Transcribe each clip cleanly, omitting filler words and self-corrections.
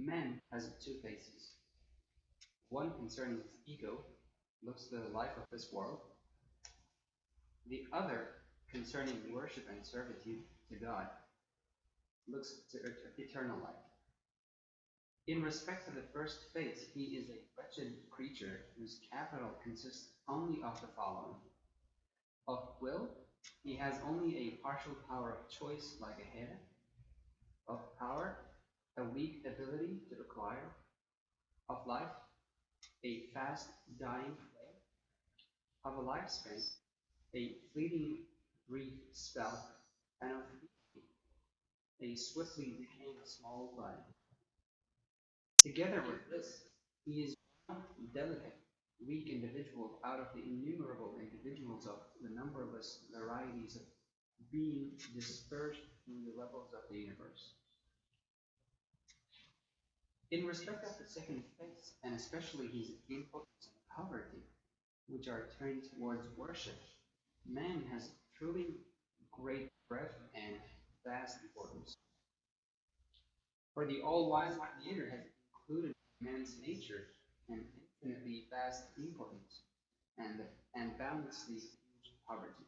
Man has two faces. One concerning his ego, looks to the life of this world. The other concerning worship and servitude to God, looks to eternal life. In respect to the first face, he is a wretched creature whose capital consists only of the following. Of will, he has only a partial power of choice like a hair. Of power, a weak ability to acquire. Of life, a fast dying flame. Of a lifespan, a fleeting brief spell. And of a swiftly decaying small blood. Together with this, he is one delicate, weak individual out of the innumerable individuals of the numberless varieties of being dispersed through the levels of the universe. In respect of the second face, and especially his impotence and poverty, which are turned towards worship, man has truly great breadth and vast importance. For the all-wise Creator has included man's nature an infinitely vast importance and, and boundlessly huge poverty,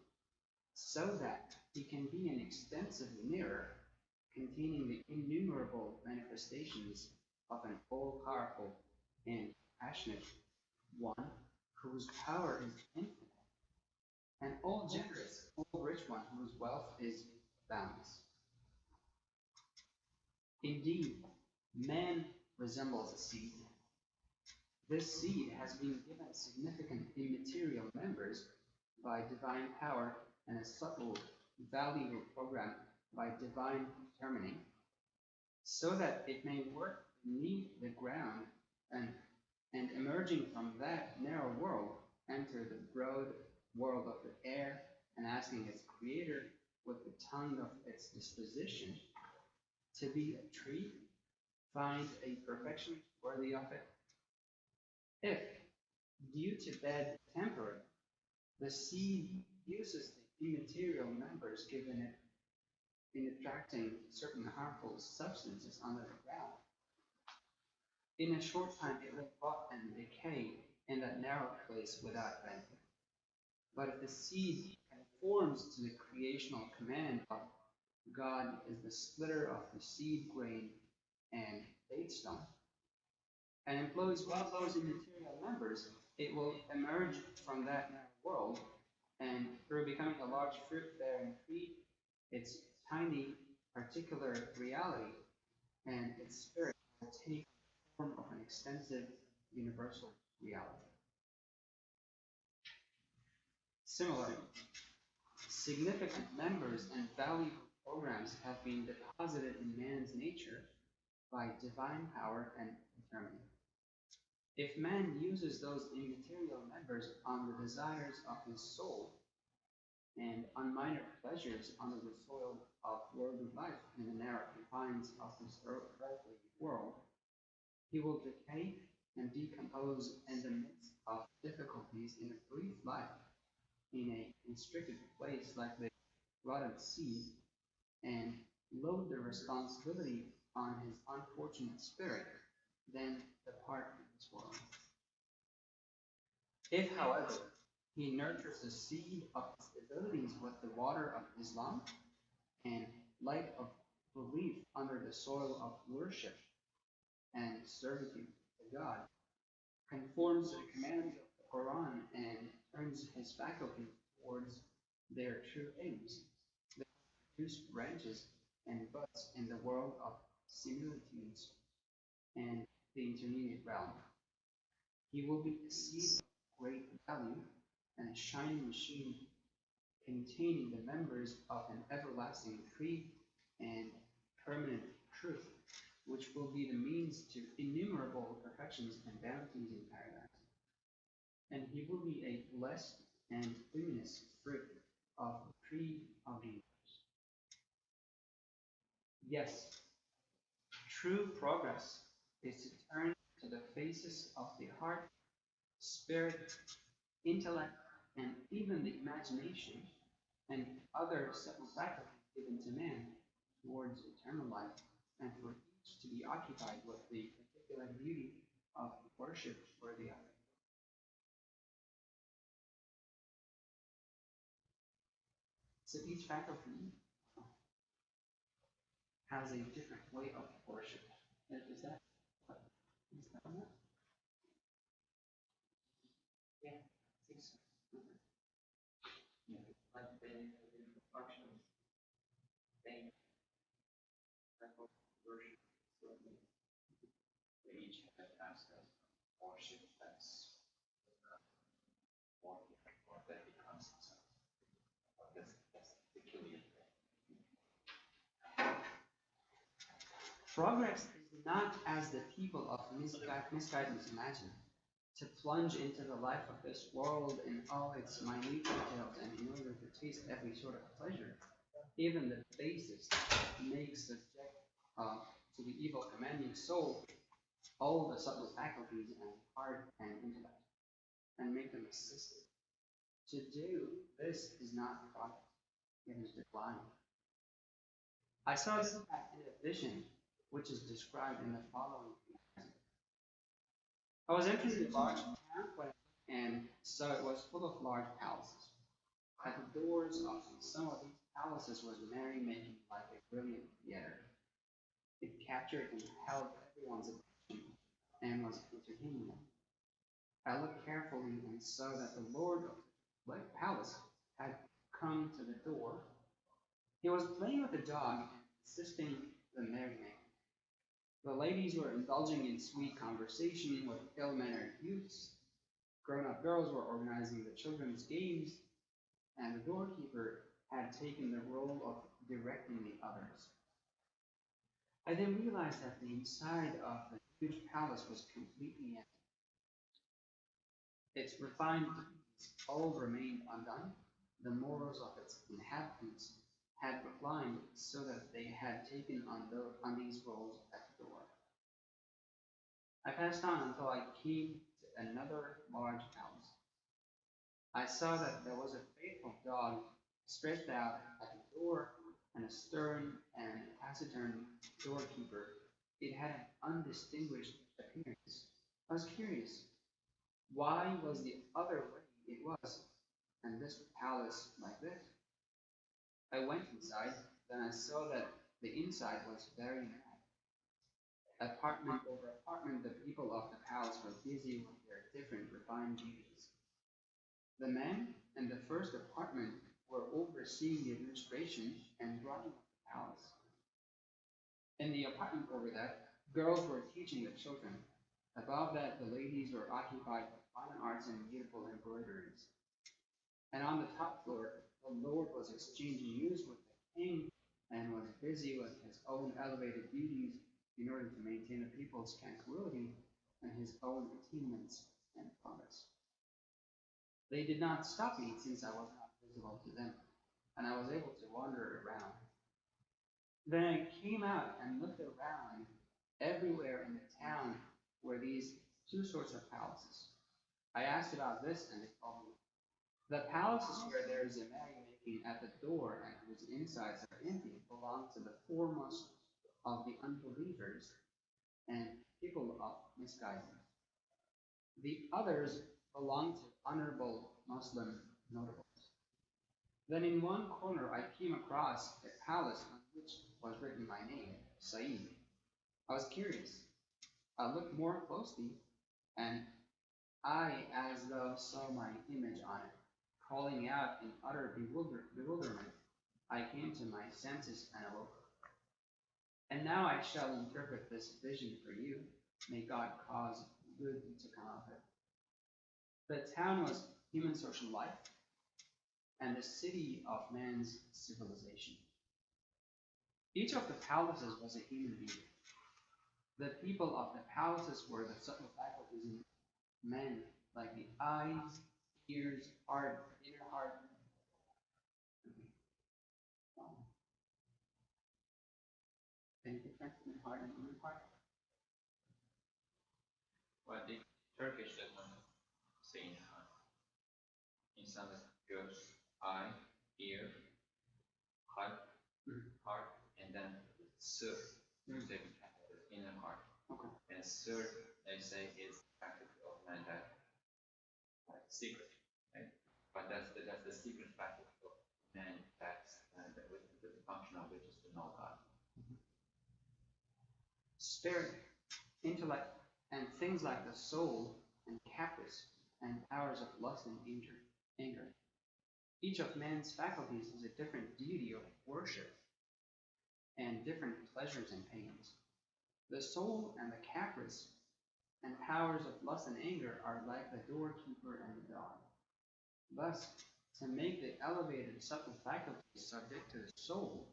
so that he can be an extensive mirror containing the innumerable manifestations of an all-powerful and passionate one whose power is infinite, an all-generous, all-rich one whose wealth is boundless. Indeed, man resembles a seed. This seed has been given significant immaterial members by divine power and a subtle, valuable program by divine determining, so that it may work beneath the ground and emerging from that narrow world, enter the broad world of the air, and asking its creator with the tongue of its disposition to be a tree, find a perfection worthy of it. If, due to bad temperament, the seed uses the immaterial members given it in attracting certain harmful substances under the ground, in a short time it will rot and decay in that narrow place without benefit. But if the seed conforms to the creational command of God is the splitter of the seed grain and date stone, and employs one of those immaterial members, it will emerge from that narrow world, and through becoming a large fruit-bearing tree, its tiny particular reality and its spirit will take the form of an extensive universal reality. Similarly, significant members and valuable programs have been deposited in man's nature by divine power and determining. If man uses those immaterial members on the desires of his soul and on minor pleasures under the soil of worldly life in the narrow confines of this earthly world, he will decay and decompose in the midst of difficulties in a brief life, in a constricted place like the rotten seed, and load the responsibility on his unfortunate spirit, then depart from this world. If, however, he nurtures the seed of his abilities with the water of Islam and light of belief under the soil of worship and servitude to God, conforms to the commands of the Qur'an and turns his faculties towards their true aims, they produce branches and buds in the world of similitudes and the intermediate realm. He will be a seed of great value and a shining machine containing the members of an everlasting tree and permanent truth, which will be the means to innumerable perfections and bounties in paradise. And he will be a blessed and luminous fruit of the tree of the universe. Yes, true progress is to turn to the faces of the heart, spirit, intellect, and even the imagination and other subtle faculties given to man towards eternal life, and for each to be occupied with the particular beauty of worship for the other. So each faculty has a different way of worship. Is that is that on that? Yeah, I think so. Okay. Yeah. Like the functions, they type of worship. So they each have an aspect of worship that's more different, or that becomes itself. That's the peculiar thing. Progress is not as the people of misguidance imagine, to plunge into the life of this world in all its minute details, and in order to taste every sort of pleasure, even the basest, makes subject to the evil commanding soul all the subtle faculties and heart and intellect, and make them assisted. To do this is not progress, it is decline. I saw this fact in a vision, which is described in the following. I was entering a large town and saw it was full of large palaces. At the doors of some of these palaces was merrymaking like a brilliant theater. It captured and held everyone's attention and was entertaining them. I looked carefully and saw that the lord of the palace had come to the door. He was playing with a dog and assisting the merrymaking. The ladies were indulging in sweet conversation with ill-mannered youths. Grown-up girls were organizing the children's games, and the doorkeeper had taken the role of directing the others. I then realized that the inside of the huge palace was completely empty. Its refined beauties all remained undone. The morals of its inhabitants had declined so that they had taken on these roles at the door. I passed on until I came to another large palace. I saw that there was a faithful dog stretched out at the door, and a stern and taciturn doorkeeper. It had an undistinguished appearance. I was curious. Why was the other way it was, and this palace like this? I went inside, then I saw that the inside was very mad. Apartment over apartment, the people of the palace were busy with their different refined duties. The men in the first apartment were overseeing the administration and running of the palace. In the apartment over that, girls were teaching the children. Above that, the ladies were occupied with fine arts and beautiful embroideries. And on the top floor, the lord was exchanging news with the king and was busy with his own elevated duties in order to maintain the people's tranquility and his own attainments and progress. They did not stop me since I was not visible to them, and I was able to wander around. Then I came out and looked around. Everywhere in the town were these two sorts of palaces. I asked about this, and they told me. The palaces where there is a merrymaking at the door and whose insides are empty belong to the foremost of the unbelievers and people of misguidance. The others belong to honorable Muslim notables. Then in one corner I came across a palace on which was written my name, Saeed. I was curious. I looked more closely, and I, as though, saw my image on it. Calling out in utter bewilderment, I came to my senses and awoke. And now I shall interpret this vision for you. May God cause good to come of it. The town was human social life, and the city of man's civilization. Each of the palaces was a human being. The people of the palaces were the subtle faculties in men, like the eyes, ears, heart, inner heart. Any difference in heart and inner heart? Well, the Turkish doesn't say in some goes eye, ear, heart, Mhm. heart, and then sir. Mhm. They become then third, they say, is the faculty of man that secret, right? But that's the secret faculty of man that's the function of which is to know God. Spirit, intellect, and things like the soul and caprice and powers of lust and anger. Each of man's faculties is a different deity of worship and different pleasures and pains. The soul and the caprice and powers of lust and anger are like the doorkeeper and the dog. Thus, to make the elevated subtle faculties subject to the soul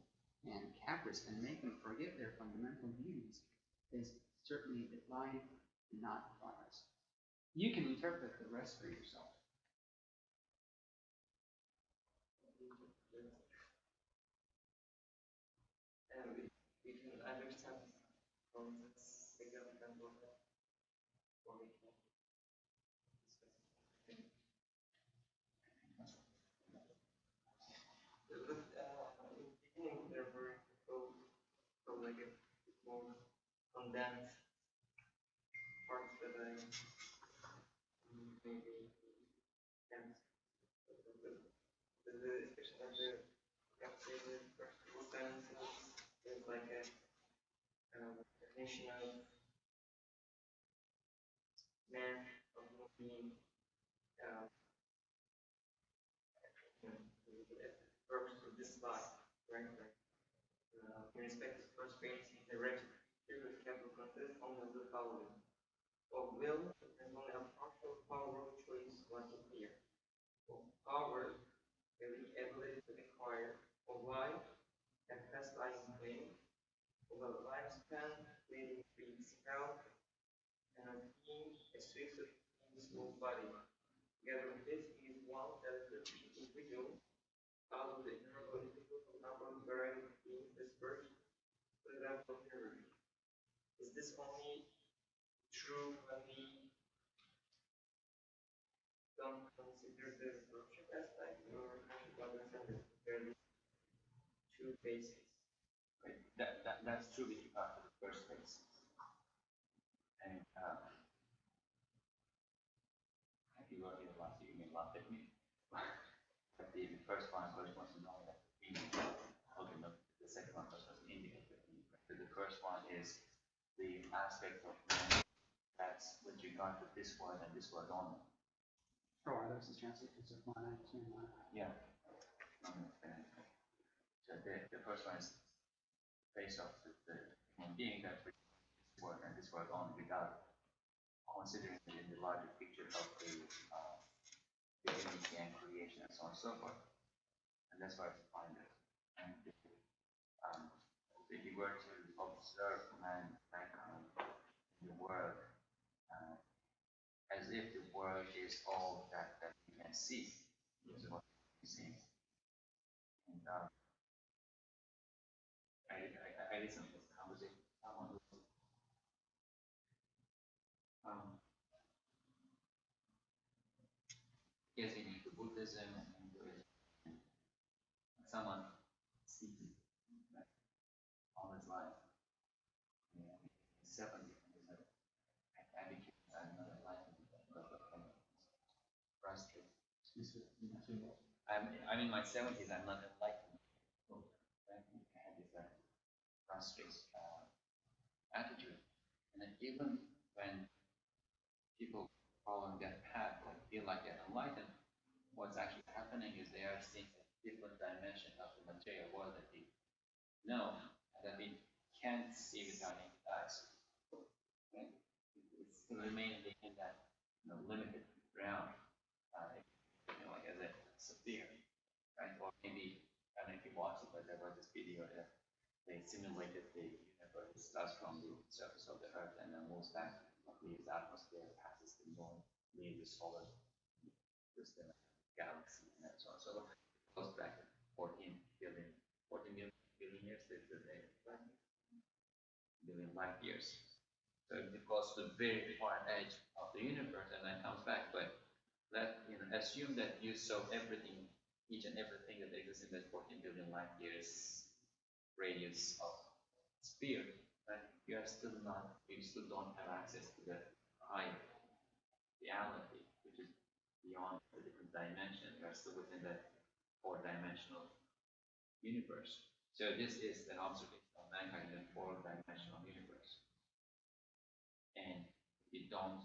and caprice and make them forget their fundamental beauties is certainly divine and not progress. You can interpret the rest for yourself. And we can understand from this second example or we can discuss it. In the beginning there were so like a more condensed parts that I maybe can't especially after the first two sentences there's like a definition of man of being purpose of this life, right? In respect to the first page, the directed creature with capital consists only of the following. Of will, and only a partial power of choice what to fear. Of power, the ability to acquire. Of life, and pastime claim. Of a lifespan, leading free health, and of being a swift in small body. Together with this, he is one that is the individual out of the innumerable number of variety of beings dispersed to the level of universe. Is this only true when we don't consider the worship aspect, or how should one understand it? There are two phases. Right. That's true with regard to the first phase. And you were here last year, you may laugh at me. But the first one corresponds to knowing that the okay, no, the second one corresponds to indicator. The first one is the aspect of man that's with regard to this word and this word only. Oh, that's the translation of mine. Yeah. So the first one is based off the human being that with this word and this word only without considering it in the larger picture of the divinity and creation and so on and so forth. And that's why it's defined it. And if you were to observe mankind in the world as if the world is all that you can see, is what you see. And I listened to this conversation with someone who getting into Buddhism and Hinduism. Someone speaking all his life. Yeah, 70 I became another life because of frustrated. I'm in my 70s, I'm not enlightened. I had this frustrated attitude. And then even when people following that path and feel like they're enlightened, what's actually happening is they are seeing a different dimension of the material world that they know and that they can't see without any eyes. Okay? It's remaining in that limited realm, like as a sphere, right? Or maybe I don't know if you watched it, but there was this video that they simulated the universe. It starts from the surface of the Earth and then moves back, leaves the atmosphere, passes the moon, leaves the solar system, galaxy, and so on. So it goes back 14 billion years, billion light years. So it goes to the very far edge of the universe and then comes back. But assume that you saw everything, each and everything that exists in that 14 billion light years radius of sphere, but you still don't have access to the higher reality, which is beyond the different dimension. You are still within the four-dimensional universe. So this is an observation of mankind in a four-dimensional universe. And if you don't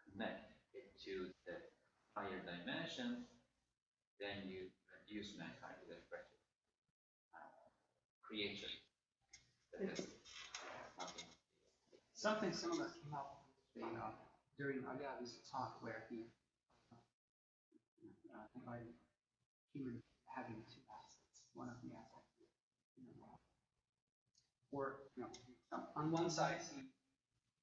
connect it to the higher dimension, then you reduce mankind to the wretched creature that has nothing. Something similar came up during Agavi's talk where he invited human having two aspects. One of the aspects, or on one side he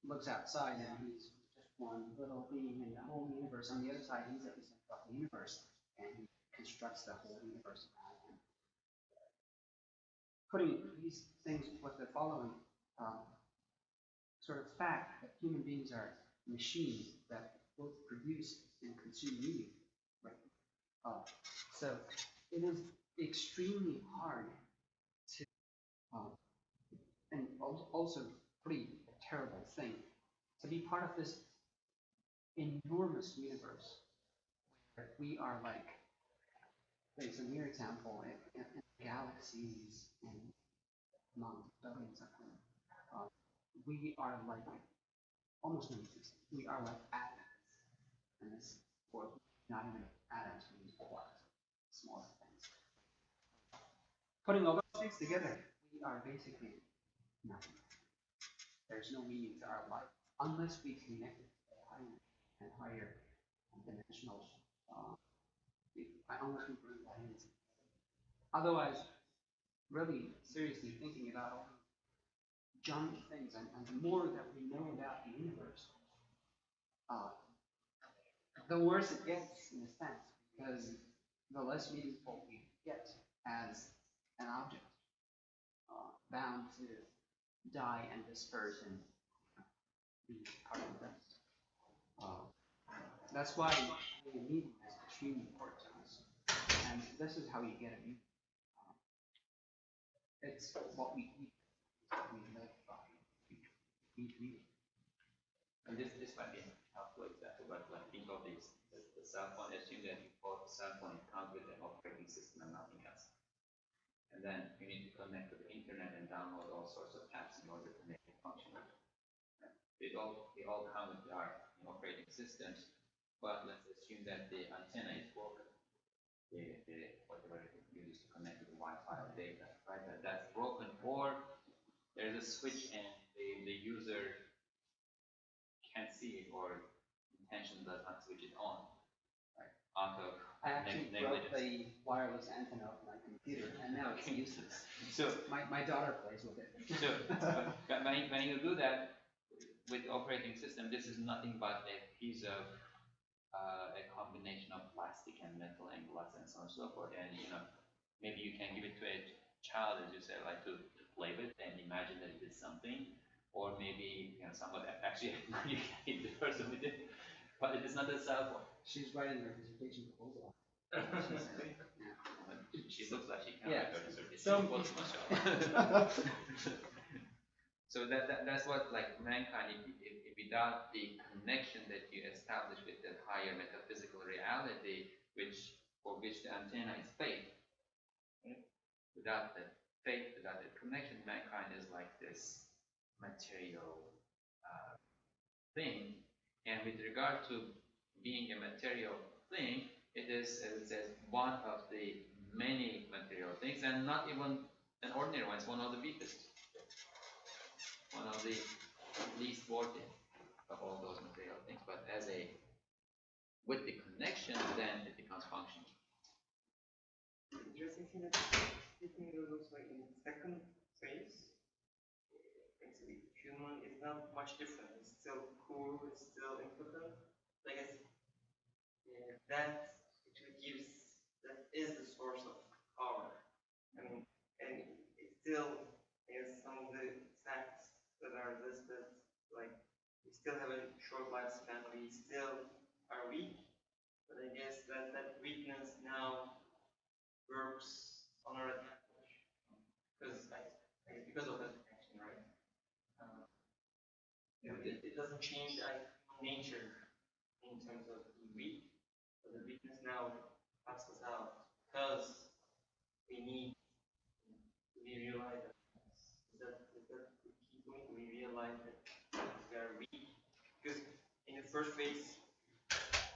looks outside and he's just one little being in the whole universe. On the other side, he's at the center of the universe and he constructs the whole universe around him. Putting these things with the following sort of fact that human beings are machines that both produce and consume meaning. Right? So it is extremely hard to, and also pretty terrible thing, to be part of this enormous universe where we are like, there's a mere example in galaxies and among billions of them. We are like almost non-existent. We are like atoms in this world. Not even atoms, we use quarks, smaller things. Putting all those things together, we are basically nothing. There's no meaning to our life unless we connect it to the higher and higher dimensional. Unless we bring that in. Otherwise, really seriously thinking about all junk things, and the more that we know about the universe, the worse it gets in a sense, because the less meaningful we get as an object, bound to die and disperse and be part of the dust. That's why meaning is extremely important to us, and this is how you get it. It's what we eat, what we live by. We eat meat. And this might be a helpful example, but like think of this the cell phone. Assume that you bought the cell phone, it comes with an operating system and nothing else. And then you need to connect to the internet and download all sorts of apps in order to make it functional. They all come with their operating systems, but let's assume that the antenna is broken. Whatever it uses to connect to the Wi-Fi or data, right? That's broken, or there's a switch and the user can't see it or intention does not switch it on, right? Out of I actually broke the wireless antenna of my computer, and now it's useless. So my daughter plays with it. So when you do that with the operating system, this is nothing but a piece of a combination of plastic and metal and glass and so on and so forth. And maybe you can give it to a child, as you say, like to play with and imagine that it is something. Or maybe somebody actually you can hit the person with it, but it is not a cell phone. She's writing her dissertation proposal. She looks like she can write her dissertation. So that's what, like, mankind, if without the connection that you establish with the higher metaphysical reality, for which the antenna is faith, right? Without the faith, without the connection, mankind is like this material thing. And with regard to being a material thing, it is, as it says, one of the many material things, and not even an ordinary one. It's one of the weakest. One of the least worthy of all those material things, but with the connection, then it becomes functional. Interesting thing that I think there was also like in the second phase, basically human is not much different. It's still cool, it's still impotent. I guess that is the source of power. I mean, and it still is some of the facts that are listed, like we still have a short lifespan, we still are weak, but I guess that weakness now works on our advantage because of that connection, right? It doesn't change human nature in terms of being weak, but the weakness now helps us out because we need we realize that the key point. We realize that we are weak because in the first place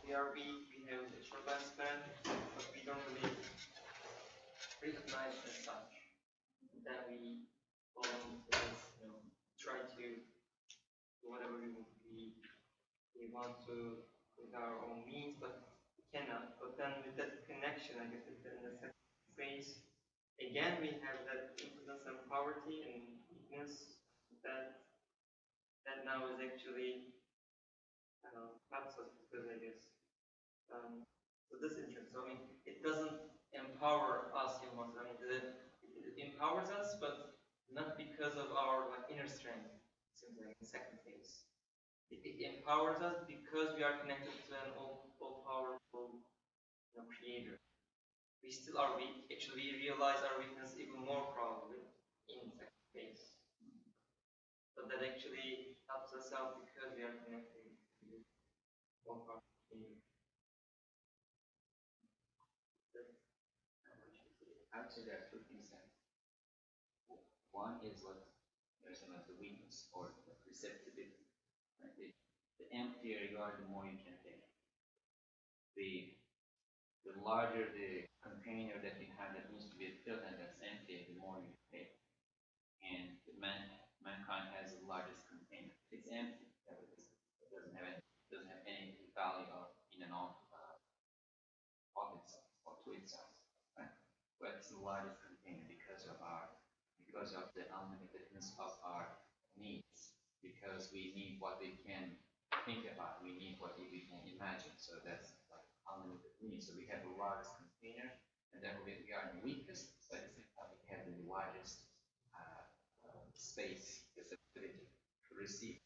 we are weak. We have a short lifespan, but we don't really recognize as such. Then we fall into this, try to do whatever we want to with our own means, but we cannot. But then with that connection, I guess in the second phase, again we have that impotence and poverty and weakness that now is actually helps us because I guess so this is interesting. So I mean, it doesn't empower us in one. I mean, it empowers us, but not because of our inner strength. It seems like the second phase. It empowers us because we are connected to an all powerful creator. We still are weak. Actually, we realize our weakness even more probably in the second phase. But that actually helps us out because we are connected to one powerful creator. I would say there are two things then. One is what there's the weakness or the receptivity. Right? The emptier you are, the more you can take. The larger the container that you have that needs to be filled and that's empty, the more you take. And mankind has the largest container. It's empty. It doesn't have any value in and of itself or to itself. Right? But it's the largest container because of the unlimitedness of our needs. Because we need what we can think about, we need what we can imagine. So that's like unlimited needs. So we have the largest container, and then we are the weakest, but at the same time we have the largest space, this ability to receive.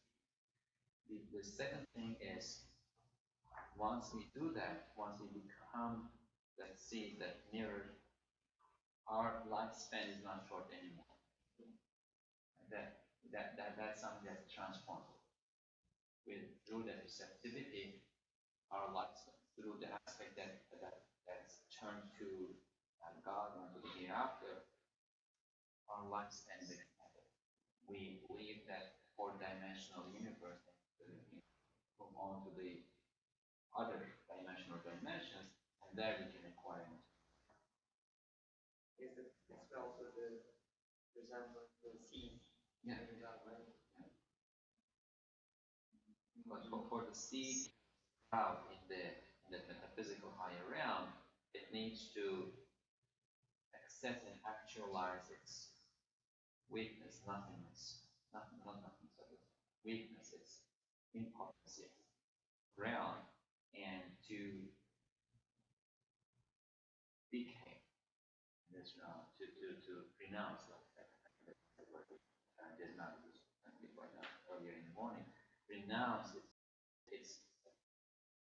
The second thing is once we do that, once we become that seed that mirror, our lifespan is not short anymore. That's something that's transformed. Through that receptivity, our lifespan, through the aspect that's turned to God or to the hereafter, our lifespan is extended. We leave that four-dimensional universe and move on to the other dimensional dimensions, and there we can acquire it. Is it also the example of the seed? Yeah. But for the seed out in the metaphysical higher realm, it needs to accept and actualize its weakness, nothingness, not nothingness, but its weakness, its impotency, realm, and to decay in this realm, to renounce that. Did not use before now, earlier in the morning, renounce its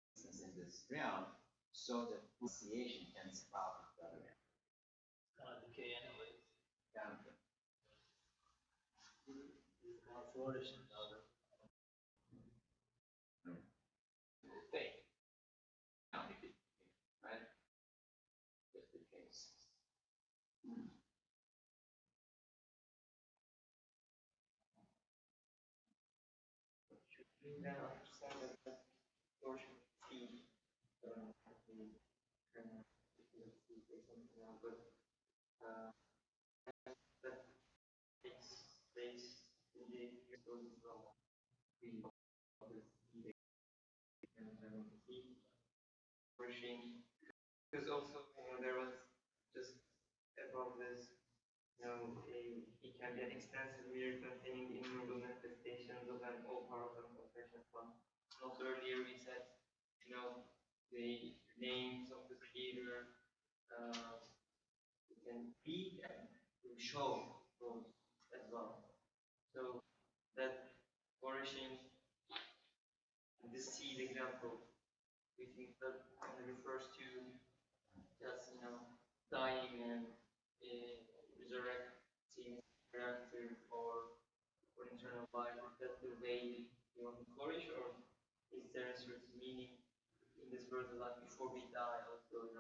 existence in this realm so that association can sprout in the other realm. It's gonna decay anyways. Yeah. It's gonna flourish in the other. Fake. Now, right? That's the case. We then understand that portion of seed, actually turn out to be seed or something else, but that takes place in the years as well. We of the seed and the seed flourishing. Because also, there was just above this, it can be an extensive mirror containing the innumerable manifestations of an all-powerful and compassionate one. Also earlier we said, the names of the Creator, we can read and to show those as well. So that flourishing, this seed example, we think that refers to just dying and resurrecting hereafter for eternal life. That's the way further life before we die, also,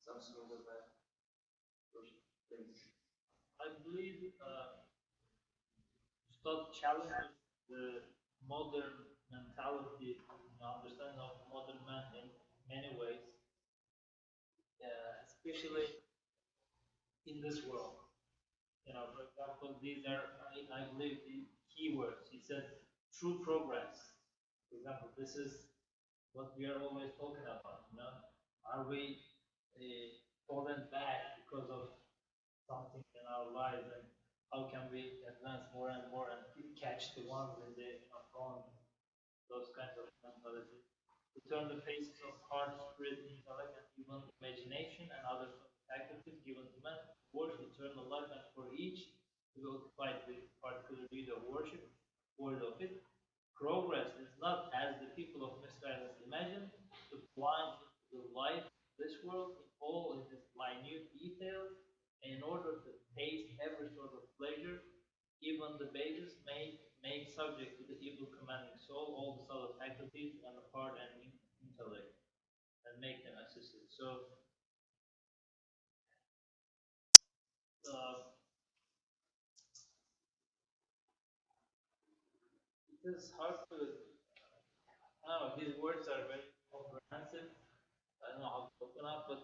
some sort of those things. I believe start challenging the modern mentality, understanding of modern man in many ways, especially in this world. For example, these are, I believe, the keywords. He said, true progress. For example, this is what we are always talking about. Are we falling back because of something in our lives, and how can we advance more and more and catch the ones in the front, those kinds of mentality. To turn the paces of heart, spirit, intellect, and even imagination and other faculties given to man, worship eternal life, and for each to be occupied with particularly the worship, word of it. Progress is not, as the people of misguidance imagine, to plunge into the life of this world in all its minute details, and in order to taste every sort of pleasure, even the basis may make subject to the evil commanding soul all the subtle faculties and the heart and intellect, and make them assisted. So it is hard to, I don't know, these words are very comprehensive. I don't know how to open up, but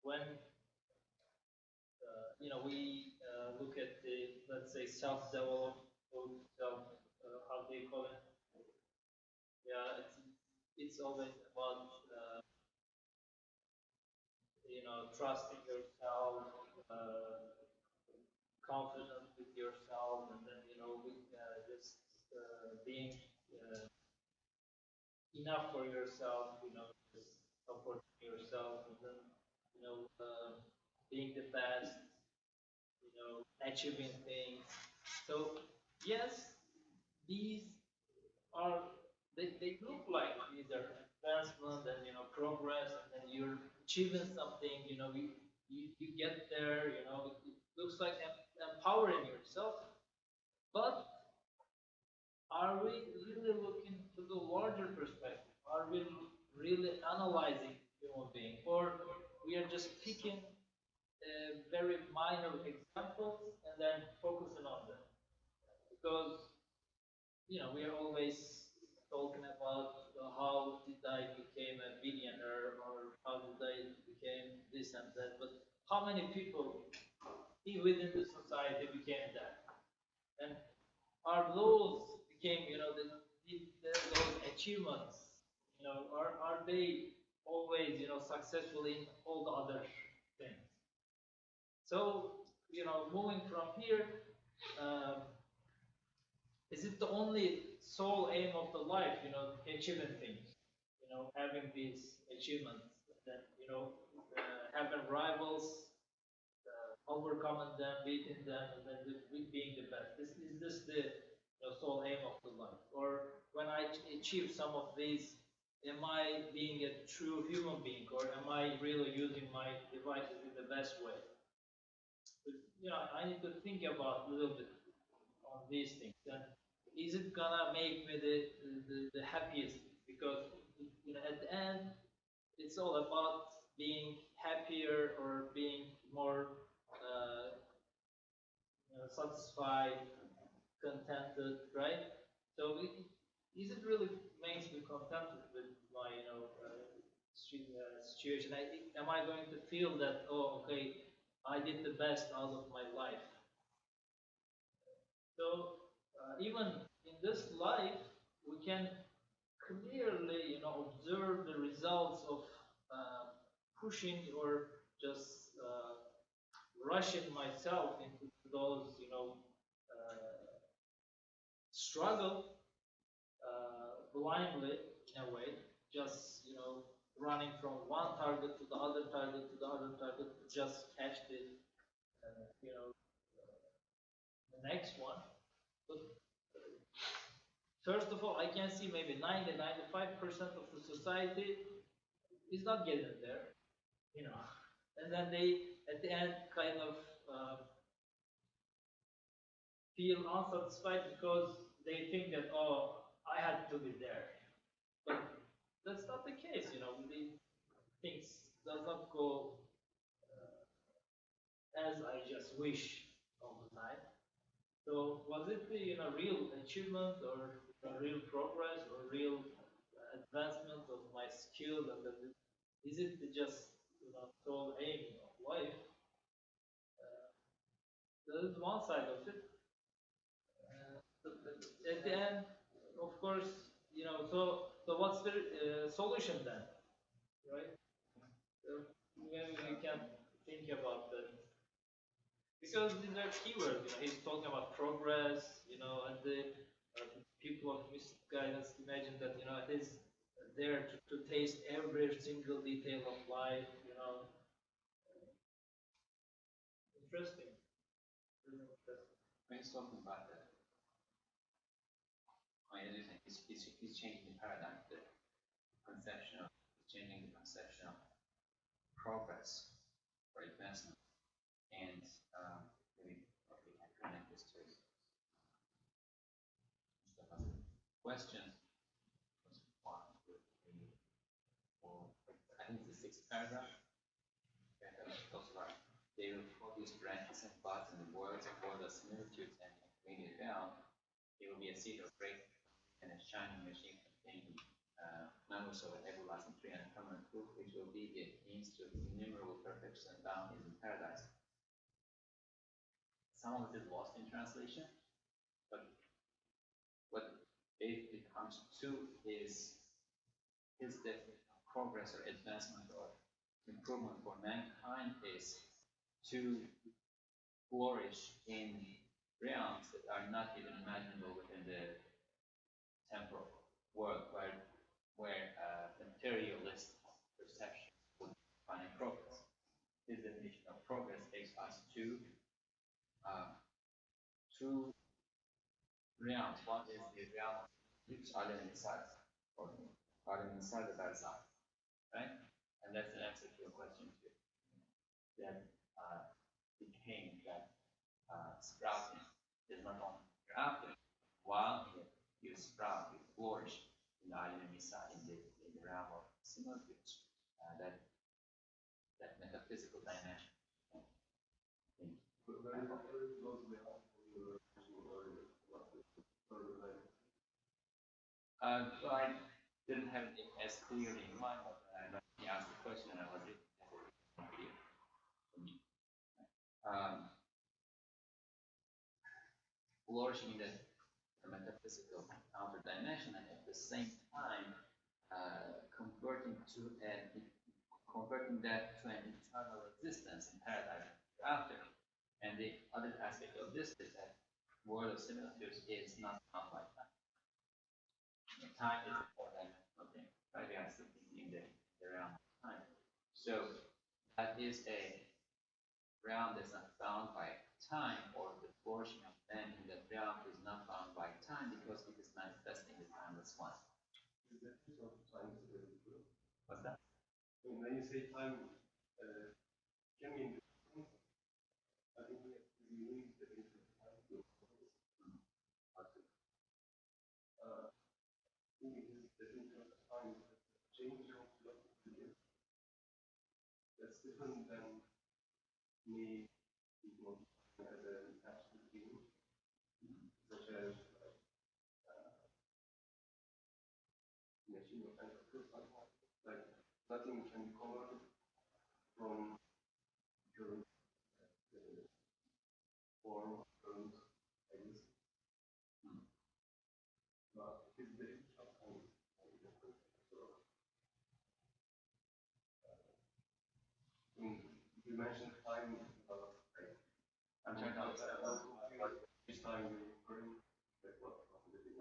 when we look at the, let's say, self-development, how do you call it? Yeah, it's always about trusting yourself, confident with yourself, and then with just being enough for yourself, just supporting yourself, and then being the best, achieving things. So yes, these are, they look like these are advancement and progress, and then you're achieving something. You get there. It looks like empowering yourself, but are we really looking to the larger perspective? Are we really analyzing human being, or we are just picking very minor examples and then focusing on them? Because we are always talking about how did I became a billionaire, or how did I became this and that, but how many people within the society became that? And are those became, those achievements, are they always, successful in all the other things? So, moving from here, um, is it the only sole aim of the life, achieving things, having these achievements, that, having rivals, overcoming them, beating them, and then being the best? Is this the sole aim of the life? Or when I achieve some of these, am I being a true human being, or am I really using my devices in the best way? But, I need to think about a little bit on these things. And is it gonna make me the happiest? Because at the end, it's all about being happier or being more satisfied, contented, right? So is it really makes me contented with my situation? Am I going to feel that, oh, okay, I did the best out of my life? So even in this life, we can clearly, observe the results of pushing or just rushing myself into those, struggle blindly in a way, just running from one target to the other target to the other target to just catch the next one. But first of all, I can see maybe 90-95% of the society is not getting there, and then they at the end kind of feel unsatisfied because they think that, oh, I had to be there. But that's not as I just wish all the time. So was it the real achievement or real progress or real advancement of my skill and is it just sole aim of life? That is one side of it. At the end, of course, so what's the solution then, right? So maybe we can think about that because these are keywords. He's talking about progress, and the people of mystic guidance imagine that it is there to taste every single detail of life. Interesting. Really interesting. When he's talking about that, as you say, he's changing the paradigm, the conception of changing the conception of progress or advancement, and maybe we can connect this to questions. One, two, three, four. I think it's the sixth paragraph. Talks about they will produce branches and buds in the worlds of all the similitudes and bring it down. It will be a seed of great and a shining machine containing numbers of an everlasting tree and a permanent fruit, which will be the means to innumerable perfection and bounties in paradise. Some of it is lost in translation, but what it comes to is his definition of progress or advancement or improvement for mankind is to flourish in realms that are not even imaginable within the temporal world, where materialist perception would find progress. His definition of progress takes us to two realms. One is the realm which are inside, or are inside the Barzakh, right? And that's the answer to your question too. That became that sprouting is not only grafted while you sprout, you flourish in the island inside in the realm of similitudes, that metaphysical dimension. So I didn't have it as clearly in mind, but he asked the question and I was able to answer it clear for me. Flourishing in the metaphysical outer dimension and at the same time converting that to an eternal existence in paradise after. And the other aspect of this is that world of similitudes is not found like time. Time is a four-dimensional thing, right? We are still thinking in the realm of time. So that is a realm that's not bound by time, or the flourishing of man in that realm is not bound by time because it is manifesting the timeless one. What's that? When you say time, can mean I think we use the definition of time to his definition of time change of that's different than me as an absolute being, such as machine of entropy, like nothing can cover from current form of current existence. But his definition of time is different. So, you mentioned time, like, I'm trying to understand which time you're referring to.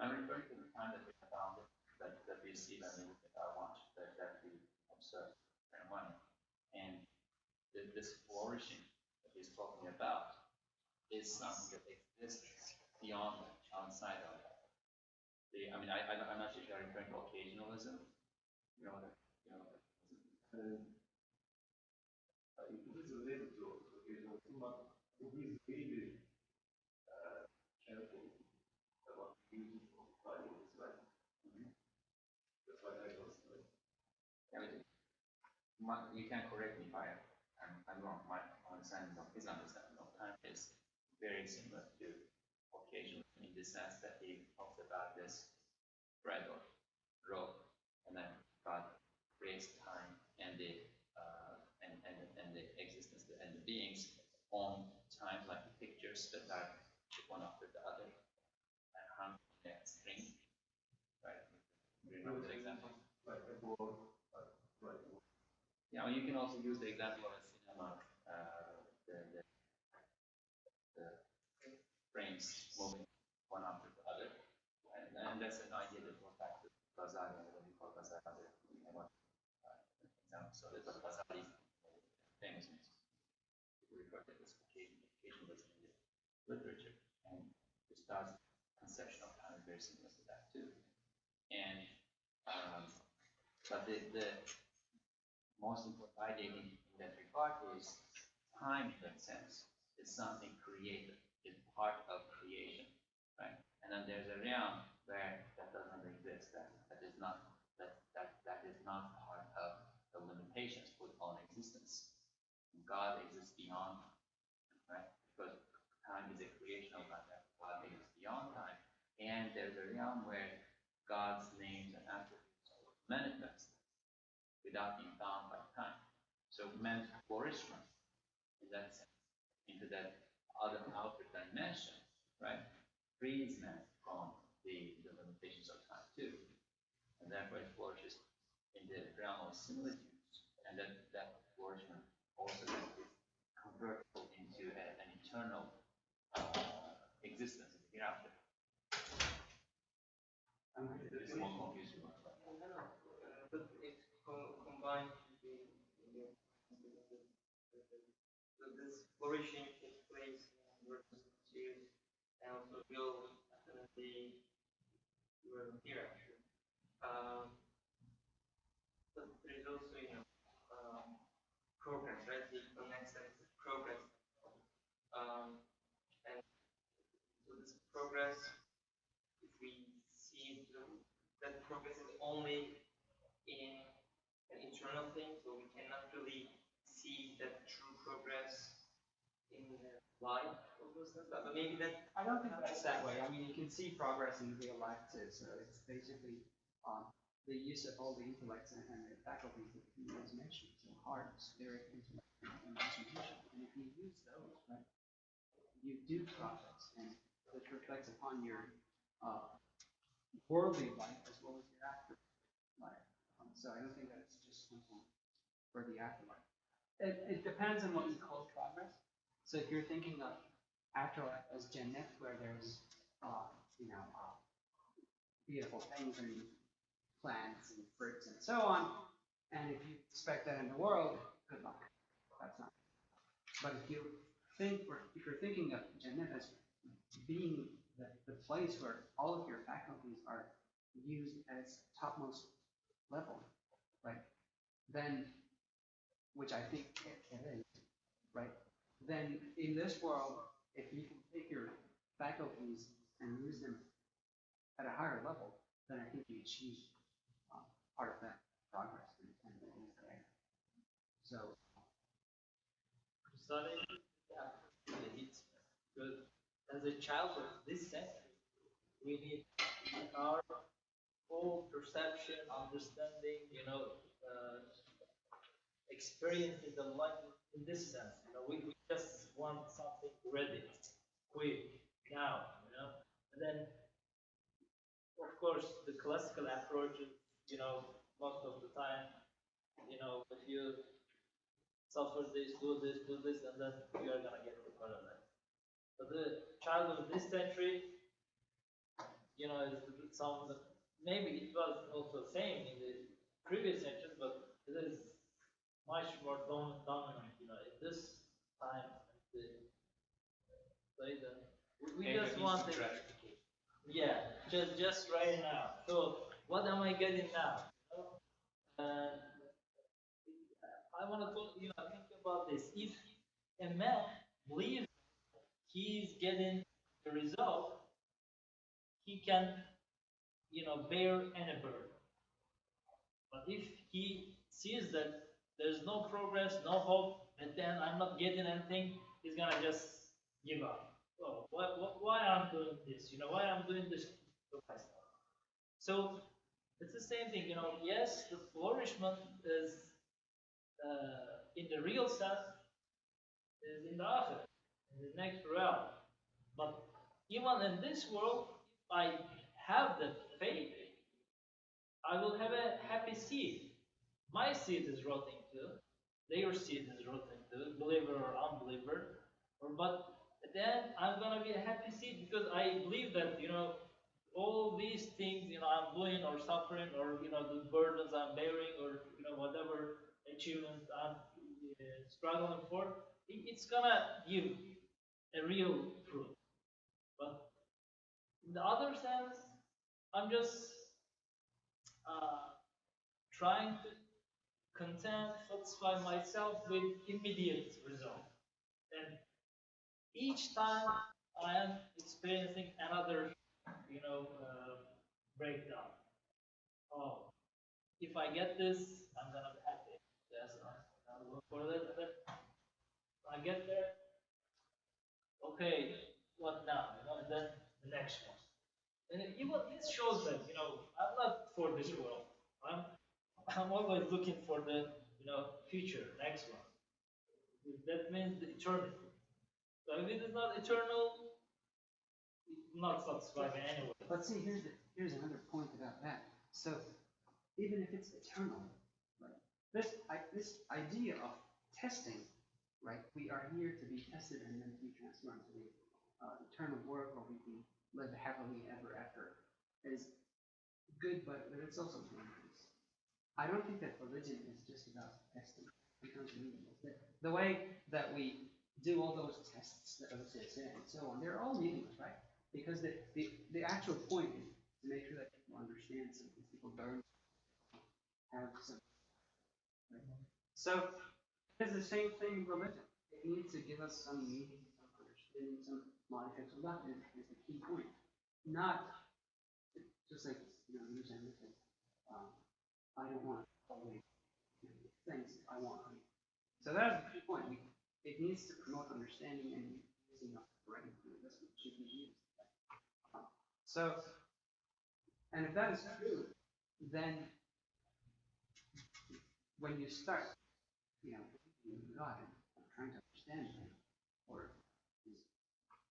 I'm referring to the time that we found that we see when we look at our watch, that we observe and one. And this flourishing that he's talking about is something that exists beyond that, outside of that. I'm not sure if you're referring to occasionalism. It is related to occasionalism, but it is really careful about the use of time in his life. That's why I was like. You can correct me if I'm wrong. My understanding of his understanding of time is very similar to occasion in the sense that he talks about this thread or rope, and then God creates time and the existence and the beings on time like pictures that are one after the other and hung in a string, right? Do you remember the example? Like a board, right. Yeah, you can also use the example of a cinema, the frames moving one after the other, and that's an idea that goes back to Risale-i, what we call Risale-i, example. So that's what Risale is famous. People refer to this occasionalism in the literature, and Gustav's conception of time is very similar to that too. And but the most important idea in that regard is time in that sense is something created, is part of creation, right? And then there's a realm where that doesn't exist, that is not part of the limitations put on existence. God exists beyond time, right? Because time is a creation of God, God exists beyond time. And there's a realm where God's names and attributes manifest without being bound by time. So man's flourishment in that sense, into that other outer dimension, right, frees man from the limitations of time too. And therefore it flourishes in the realm of similitudes. And that flourishment also is convertible into an eternal existence in the hereafter. This is more confusing. But if combined, so this flourishing takes place in versus two, and also will definitely hereafter. But there is also, progress, right? The next step is progress. And so this progress, if we see that progress is only in an internal thing, so we cannot really see that true progress in the life of those things. But maybe that I don't think that's that way. I mean, you can see progress in real life too. So it's basically the use of all the intellects and the faculties that he was mentioned. So heart, spirit, intellect, and imagination. And if you use those, right, you do progress, and this reflects upon your worldly life as well as your afterlife. So I don't think that it's just simple for the afterlife. It depends on what you call progress. So if you're thinking of afterlife as Jannat, where there's beautiful things and plants and fruits and so on, and if you expect that in the world, good luck. That's not. But if you're thinking of Jannat as being the place where all of your faculties are used at its topmost level, right? Then, which I think it is, right? Then in this world, if you can take your faculties and use them at a higher level, then I think you achieve part of that progress and there. So, Studying hits because as a child of this century, we need our full perception, understanding, experience in the life in this sense. We just want something ready, quick, now, And then, of course, the classical approach is, most of the time, if you suffer this, do this, and then you are gonna get to paradise. But the child of this century, is some maybe it was also same in the previous centuries, but it is much more dominant, in this time. We just want it. Yeah, just right now. So what am I getting now? And I want to think about this. If a man believes he is getting the result, he can, bear any burden. But if he sees that there's no progress, no hope, and then I'm not getting anything, he's gonna just give up. Oh, why I'm doing this? You know, why I'm doing this to myself? So it's the same thing. You know, yes, the flourishment is in the real sense is in the akhirah, in the next realm. But even in this world, if I have that faith, I will have a happy seed. My seed is rotting too. Their seed is rotting too, believer or unbeliever. But then I'm gonna be a happy seed because I believe that all these things I'm doing or suffering or the burdens I'm bearing or whatever achievements I'm struggling for, it's gonna give a real fruit. But in the other sense, I'm just uh, trying to satisfy myself with immediate result. And each time I am experiencing another, breakdown. Oh, if I get this, I'm gonna be happy. Yes, I'll go for that. Then I get there. Okay, what now? And then the next one. And even this shows that I'm not for this world. I'm I'm always looking for the future, next one. That means the eternity. So if it is not eternal, it will not satisfy me anyway. But see, here's another point about that. So even if it's eternal, right? This idea of testing, right? We are here to be tested and then to be transformed to the eternal world where we can live happily ever after is good, but it's also dangerous. I don't think that religion is just about testing. The way that we do all those tests that OCS and so on, they're all meaningless, right? Because the actual point is to make sure that people understand something, people learn, have some. Right? So it's the same thing in religion. It needs to give us some meaning, some understanding, some modification. That is the key point. Not just like you're saying, I don't want always things I want. So that's the key point. It needs to promote understanding and using of the right. That's what should be used. So, and if that is true, then when you start, believing in God and trying to understand Him or His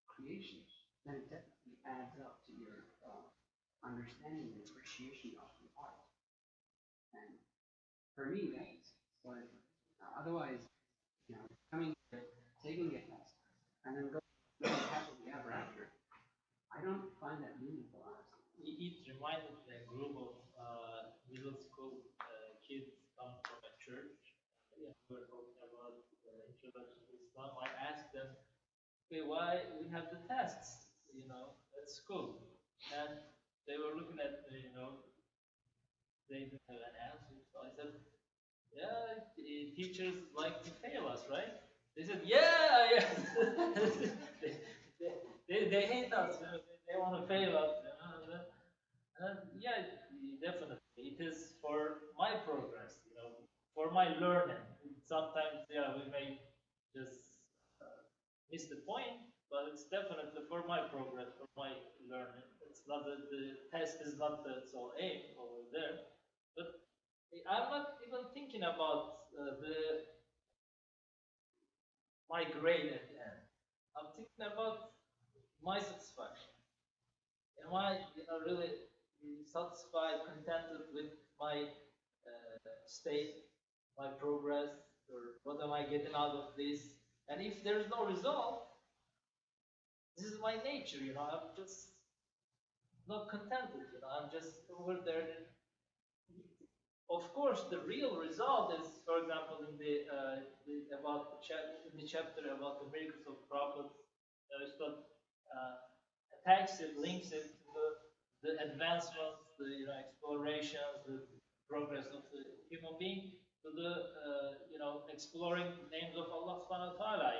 creation, then it definitely adds up to your understanding and appreciation of the art. And for me, that's what it is. Otherwise, coming here, taking a test, and then going happily ever after, I don't find that meaningful, honestly. It reminded me a group of middle school kids come from a church. Yeah, we were talking about introduction to Islam. I asked them, okay, why we have the tests, at school? And they were looking at me, they didn't have an answer. So I said, yeah, the teachers like to fail us, right? They said, yeah, yes. they hate us. They want to fail us. Yeah, definitely. It is for my progress, for my learning. Sometimes, yeah, we may just miss the point, but it's definitely for my progress, for my learning. It's not that the test is not the sole aim over there, but I'm not even thinking about my grade at the end. I'm thinking about my satisfaction. Am I, really satisfied, contented with my state, my progress, or what am I getting out of this? And if there's no result, this is my nature. I'm just not contented. I'm just over there. Of course, the real result is, for example, in in the chapter about the miracles of prophets, it's got attacks it, links it to the advancements, the explorations, the progress of the human being, to the exploring the names of Allah Subhanahu wa Taala.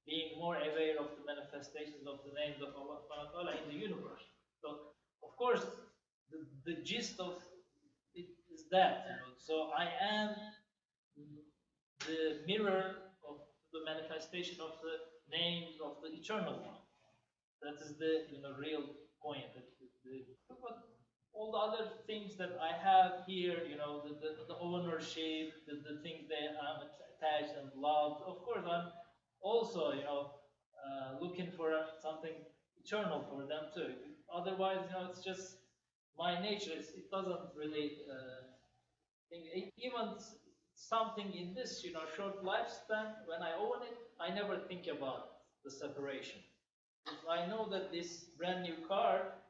Being more aware of the manifestations of the names of Allah Subhanahu wa Taala in the universe. So, of course, the gist of it is that. So I am the mirror of the manifestation of the names of the Eternal One. That is the real point. But all the other things that I have here, the ownership, the things that I'm attached and loved. Of course, I'm also looking for something eternal for them too. Otherwise, it's just my nature. It doesn't really even something in this short lifespan. When I own it, I never think about the separation. If I know that this brand new car,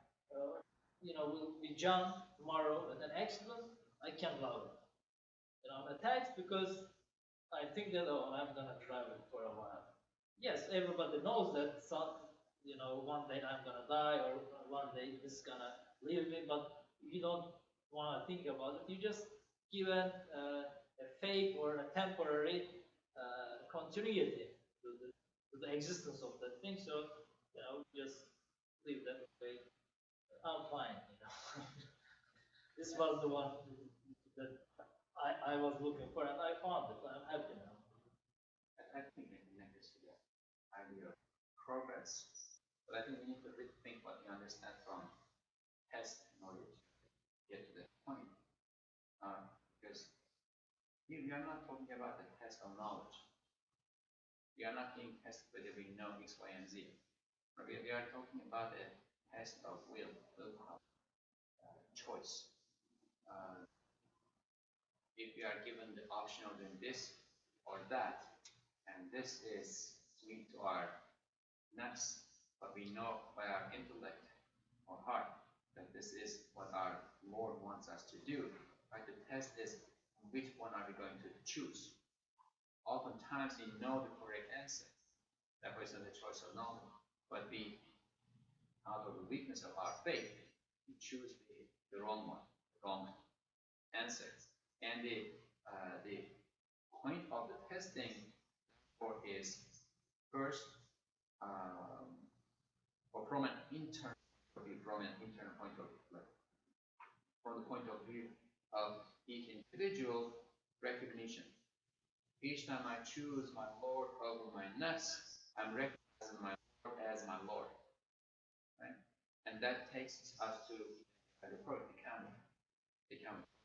will be junk tomorrow in an accident, I can love it. I'm attached because I think that I'm gonna drive it for a while. Yes, everybody knows that one day I'm gonna die or one day this is gonna leave me, but you don't want to think about it. You just give a fake or a temporary continuity to the existence of that thing. So just leave that way. I'm fine. This was the one that I was looking for, and I found it. I'm happy now. I think it connects to the idea of progress. But I think we need to rethink what we understand from test in order to get to that point. Because we are not talking about the test of knowledge. We are not being tested whether we know X, Y, and Z. We are talking about a test of willpower, choice. If we are given the option of doing this or that, and this is sweet to our nafs, but we know by our intellect or heart that this is what our Lord wants us to do. Right? The test is which one are we going to choose. Oftentimes we know the correct answer. That was the choice of knowledge. But we, out of the weakness of our faith, we choose the wrong one, the wrong answer. And the point of the testing for is first, or from an internal point of view, from the point of view of each individual recognition. Each time I choose my Lord over my nafs, I'm recognizing my Lord as my Lord. Right? And that takes us to the approach, becoming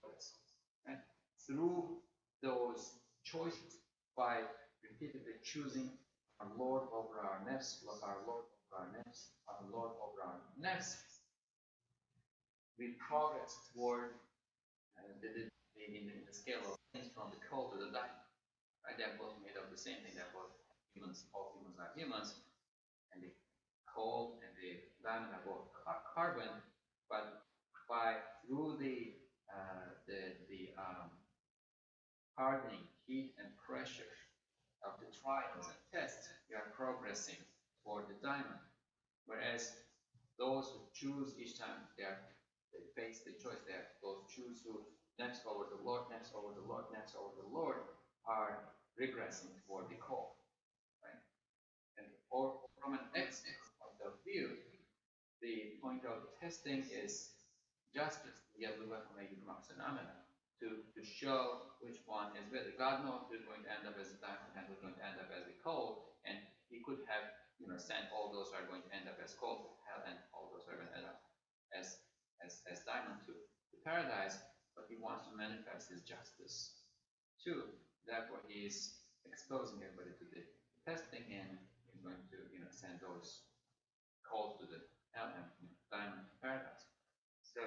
progress. Right? Through those choices, by repeatedly choosing our Lord over our nafs, our Lord over our nafs, our Lord over our nafs, we progress toward in the scale of things from the coal to the diamond. Right? They're both made of the same thing. They're both humans. All humans are humans, and the coal and the diamond are both carbon. But through the hardening, heat, and pressure of the trials and tests, we are progressing toward the diamond. Whereas those who choose each time they face the choice, those choose who next over the Lord, next over the Lord, next over the Lord, are regressing toward the coal. Right? And from an external point of view, the point of testing is justice, to show which one is better. God knows who's going to end up as a diamond and who's going to end up as a coal, and He could have sent all those are going to end up as coal to hell, and all those are going to end up as diamond to paradise. But He wants to manifest His justice too. Therefore, He is exposing everybody to the testing, and He's going to send those coals to the hell and diamond to paradise. So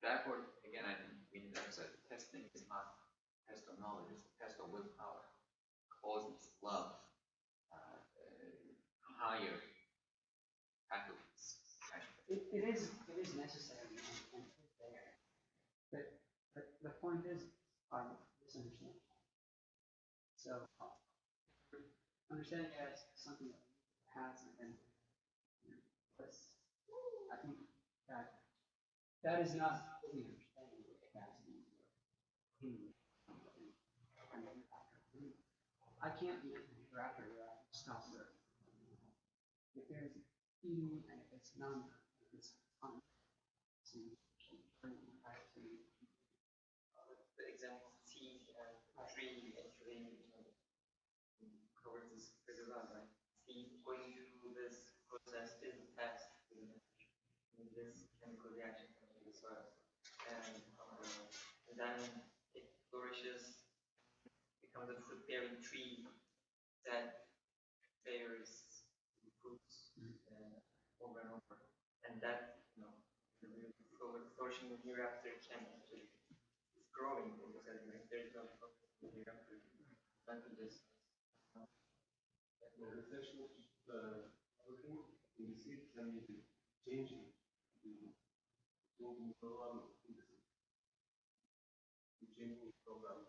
therefore, again, I think we need to emphasize testing is not a test of knowledge; it's a test of willpower, closeness, love, higher faculties. It is necessary and it is there. But the point is, I misunderstand. So understanding it as something that has and I think that is not fully understanding the capacity I can't be a rapper where I stop there. If there's eating and if it's none, if it's on, The example tree actually covers this pretty well, right? See, going through this process is a test with this chemical reaction in the soil, and then it flourishes, becomes a fruit-bearing tree that bears fruits over and over, and that flourishing year after can actually is growing because there's no year after, not just The reflection of working in the seed can be changing to program in the seed, changing program,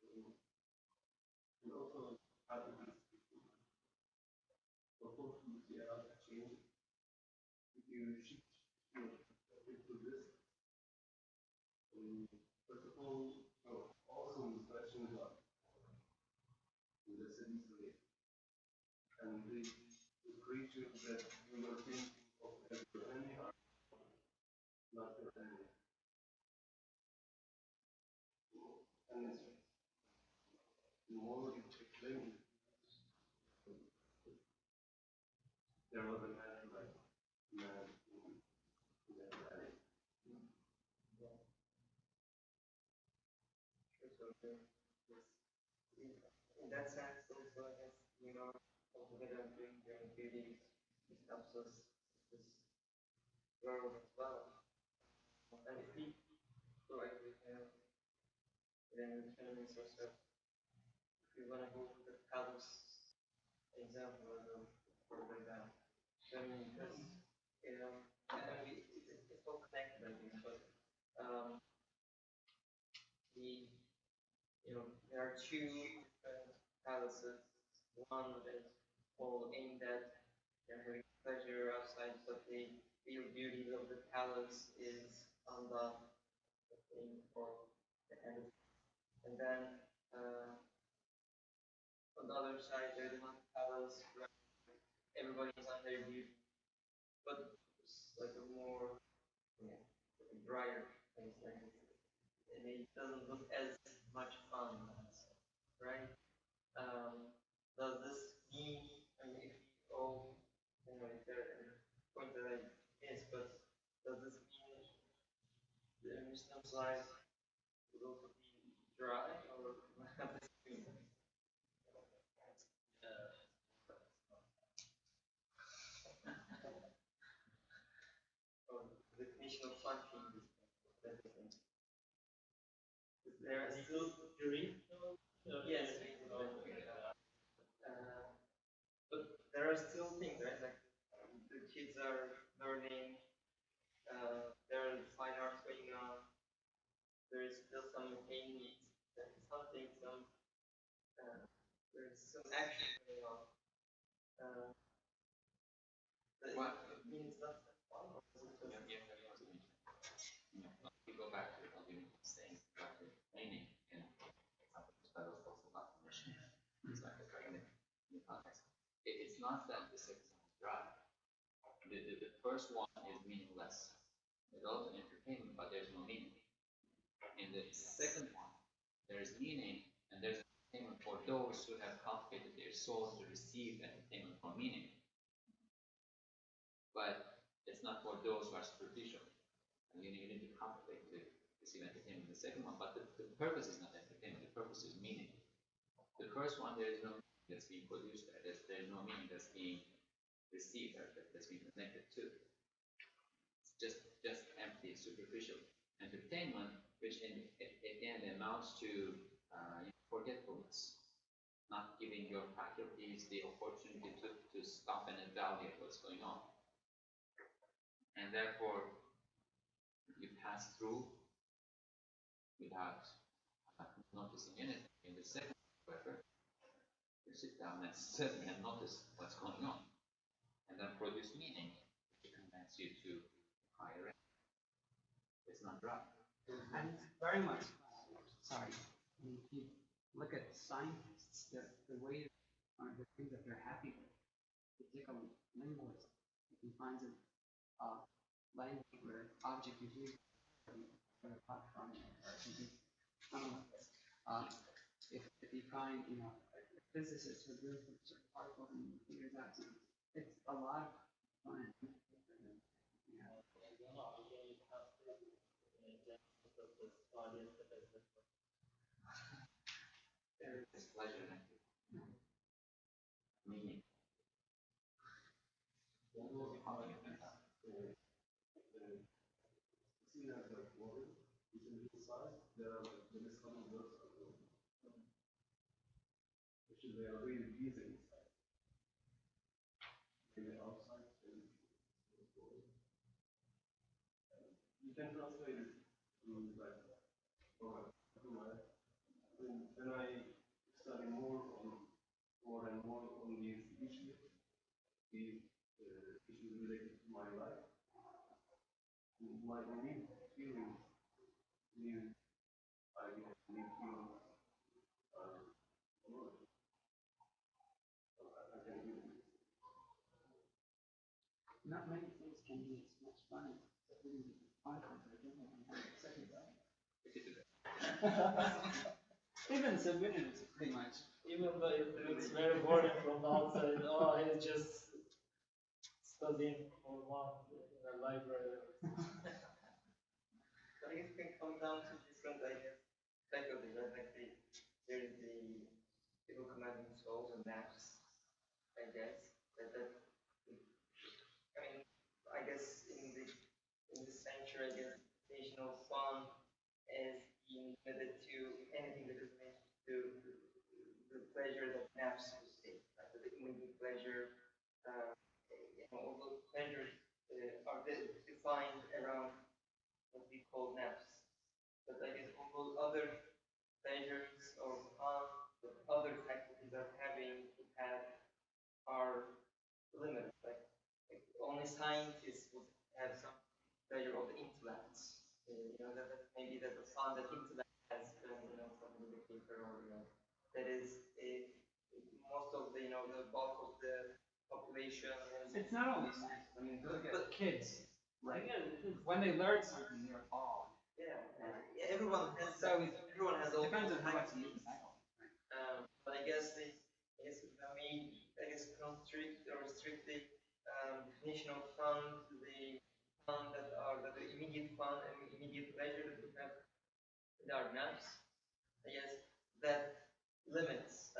and also having proportions the are change. If you shift into this, first of all, also instructions are in the sense and the creatures that you are thinking of as your enemy are not your enemy. And the more you explain it, there was a man like man in that valley. in that sense also I guess altogether during beauty it helps us this world as well. And if we go actually then the tournaments or stuff, if we wanna go with the colors example of further down. Because it's all connected I think, but the there are two different palaces. One is all aimed at having pleasure outside, but the real beauty of the palace is on the thing or the end. And then on the other side, there's another palace where everybody's on their beauty, but it's like a more like a brighter place, and it doesn't look as much fun, right? Does this mean, I mean, if we all, if there are point that I miss, but does this mean the Muslim's life would also be dry, or what does this mean? Or the definition of fun changes. There are still yes, but there are still things, right? Like the kids are learning, there are fine arts going on. There is still some pain needs, something, there's some action going on. But it means not that fun. You go back to what you were saying about the training and that was also not permission. It's like a training in the context. It's not that the second one is dry. The first one is meaningless. It's also entertainment, but there's no meaning. In the second one, there's meaning and there's entertainment for those who have cultivated their souls to receive entertainment for meaning. But it's not for those who are superficial. And you need to cultivate to receive entertainment in the second one, but the purpose is not entertainment, the purpose is meaning. The first one, there is no meaning that's being produced there, there's no meaning that's being received or that's being connected to. It's just empty, superficial entertainment, which in the end amounts to forgetfulness, not giving your faculties the opportunity to stop and evaluate what's going on. And therefore, you pass through without noticing anything. In the second, however, you sit down and study and notice what's going on, and then produce meaning, which connects you to higher end. It's not right. And it's very much, sorry, I mean, if you look at scientists, the way the things that they're happy with, particularly linguists, you can find a language where object is used for the platform or something. if you find, physicists who are doing certain particles and figures out, it's a lot of fun. Yeah. It's pleasure and meaning. See that like water, which is inside, there are like the miscommon words are which is they are really pleasing inside. In the outside, you can translate it to like, or when I study more and more on these issues related to my life, my unique feelings, new ideas, new feelings are emerging. So I can do this. Not many things can be as much fun as reading articles or journal and having a second thought. Even submitted is pretty much. Even though it looks very boring from outside, oh, he's just studying for one in a library. But I guess it can come down to different, I guess, faculties, right? Like there's the people commanding souls and maps, I guess. I mean, I guess in this century, I guess definition of fun is being limited to anything that is related to the pleasure that maps will take, right? The immediate pleasure, all those pleasures are defined around what we call naps. But I guess all those other pleasures or fun that other faculties are having to have are limited. Like only scientists would have some pleasure of the intellect. That maybe that the fun that intellect has, something in the paper or that is most of the bulk of the population. It's not only science. I mean, look at kids. Right. Again, When they learn something, they're all. Yeah, everyone has. So everyone has all. Depends on how much you use. But I guess when we constrict or restrict the definition of fun to the fun that are the immediate fun and immediate pleasure that we have in our naps, I guess that limits,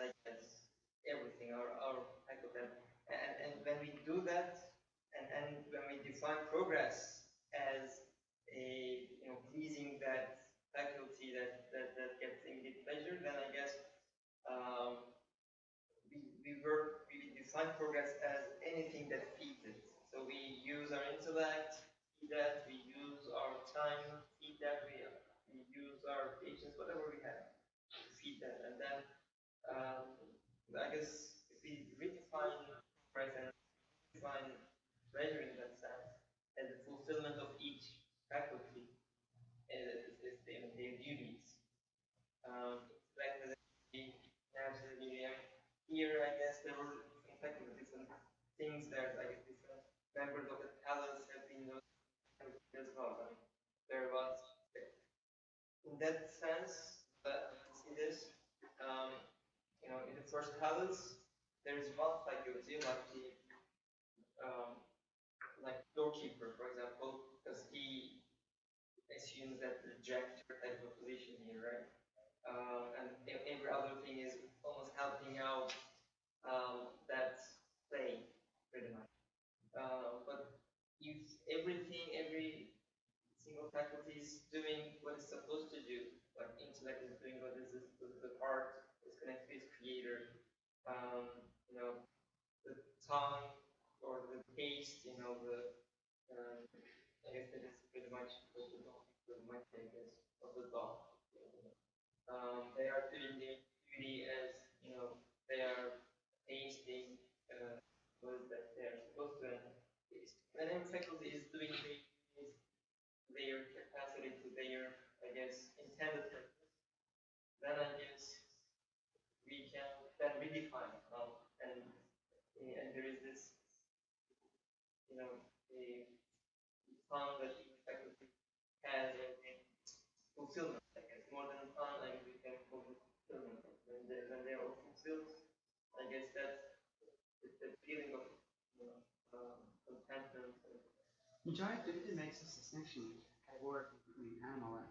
everything, our type of that. And when we do that, and when we define progress as a pleasing that faculty that gets immediate pleasure, then I guess we define progress as anything that feeds it. So we use our intellect, feed that. We use our time, feed that. We use our patience, whatever we have, to feed that. And then I guess if we redefine progress and define pleasure in that sense as the fulfillment of each faculty is their duties. Like the naturally, here I guess there were different things that I guess different members of the palace have been noticed as well. I mean, there was in that sense see this in the first palace there is one faculty like doorkeeper, for example, because he assumes that the rejector type of position here, right? And every other thing is almost helping out that play, pretty much. But if every single faculty is doing what it's supposed to do, like intellect is doing what is the heart is connected to its creator, the tongue or the taste, I guess that is pretty much the mind, I guess, of the thought. They are doing their duty as they are tasting what is that they are supposed to taste. And then faculty is doing their capacity to their, I guess, intended purpose. Then I guess we can then redefine and there is this the fun that each faculty has in fulfillment. I guess more than fun, we can call it fulfillment. when they are fulfilled, I guess that's the feeling of contentment. Joy Dividend makes this distinction categorically between animal and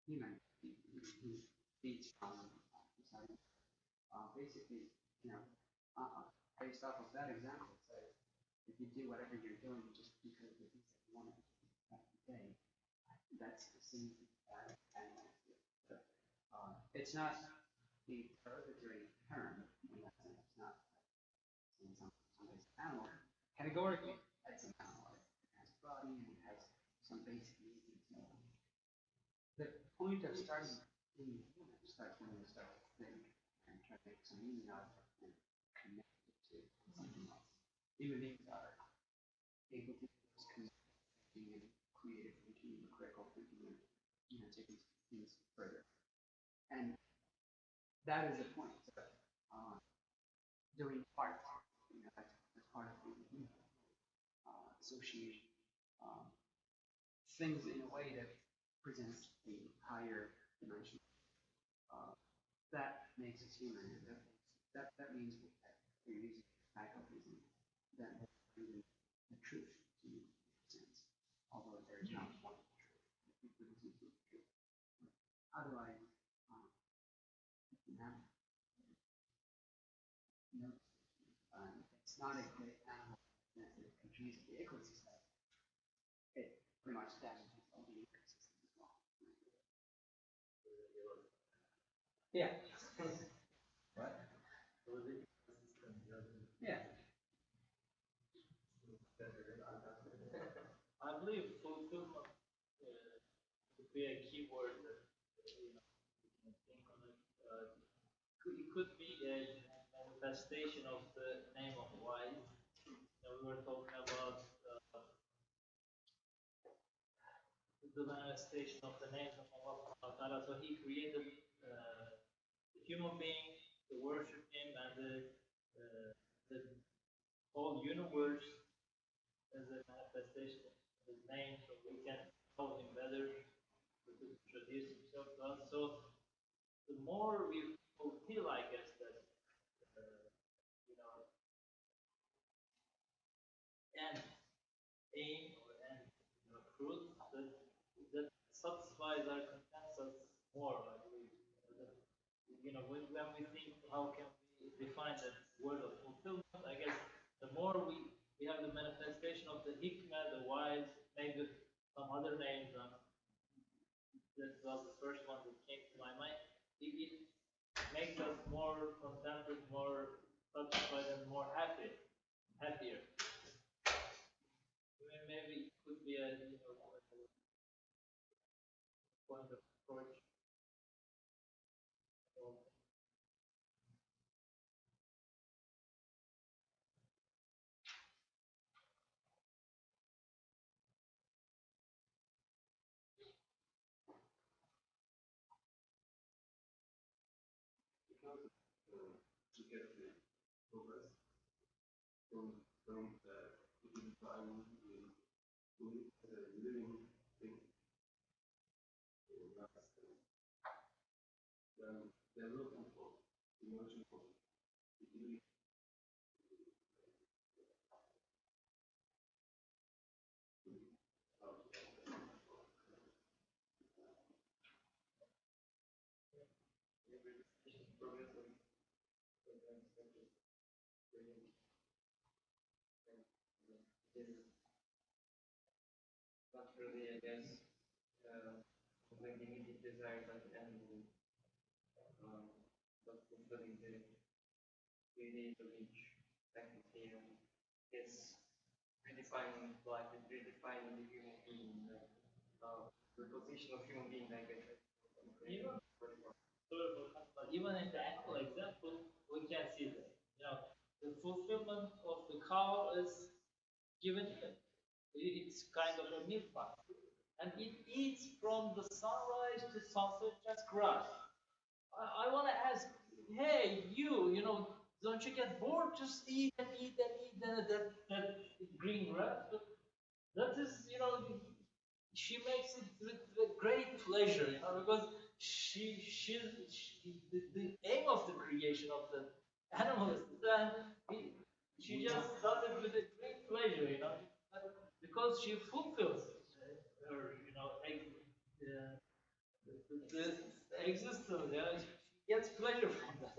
human. He feeds from basically, you know, based off of that example, says if you do whatever you're doing just because of the things that you want to do that day, that's the same as animals do. It's not the derogatory term in that sense. It's not saying somebody's an animal. Categorically, it's an animal. It has a body and it has some basic needs and so on. The point of starting being human starts when you start to think and try to make some meaning out of it and connect it to something else. Human beings are able to do this connecting and creative thinking and critical thinking and taking things further. And that is the point of doing art. That's part of the association. Things in a way that presents a higher dimension. That makes us human. And that means that we're using faculties and that bring the truth to you, in a sense. Although there is not one truth. It produces the truth. Otherwise, it's not a great animal that contributes to the ecosystem. It pretty much damages all the ecosystem as well. Yeah. Right? Yeah. I believe fulfillment could be a key word that you can think on it. It could be a manifestation of the name of wise. We were talking about the manifestation of the names of Allah. So He created the human being to worship Him, and the whole universe as a manifestation of His name, so we can know Him better, to introduce Himself to us. So the more we fulfill, I guess, that end aim or end fruit that satisfies our contents us more. Like when we think how can we define that word of fulfillment, I guess the more we have the manifestation of the hikmah, the wise, maybe some other names. That was the first one that came to my mind. It makes us more contented, more satisfied, and more happier. Maybe it could be a point of approach. To get the progress from the divine we as a living thing. Then they're looking for emotion for the living. Not really, I guess, when the immediate desires of the animal, but fulfilling the need of each faculty and it's redefining life, it's redefining the human being, the position of human being, I guess. Even in the actual example, we can see that. The fulfillment of the cow is given here. It's kind of a milk farm. And it eats from the sunrise to sunset just grass. I want to ask, hey, don't you get bored? Just eat and eat and eat that green grass. But that is, she makes it with great pleasure, because the aim of the creation of the animal is that she just does it with a great pleasure, because she fulfills her, the existence. She gets pleasure from that.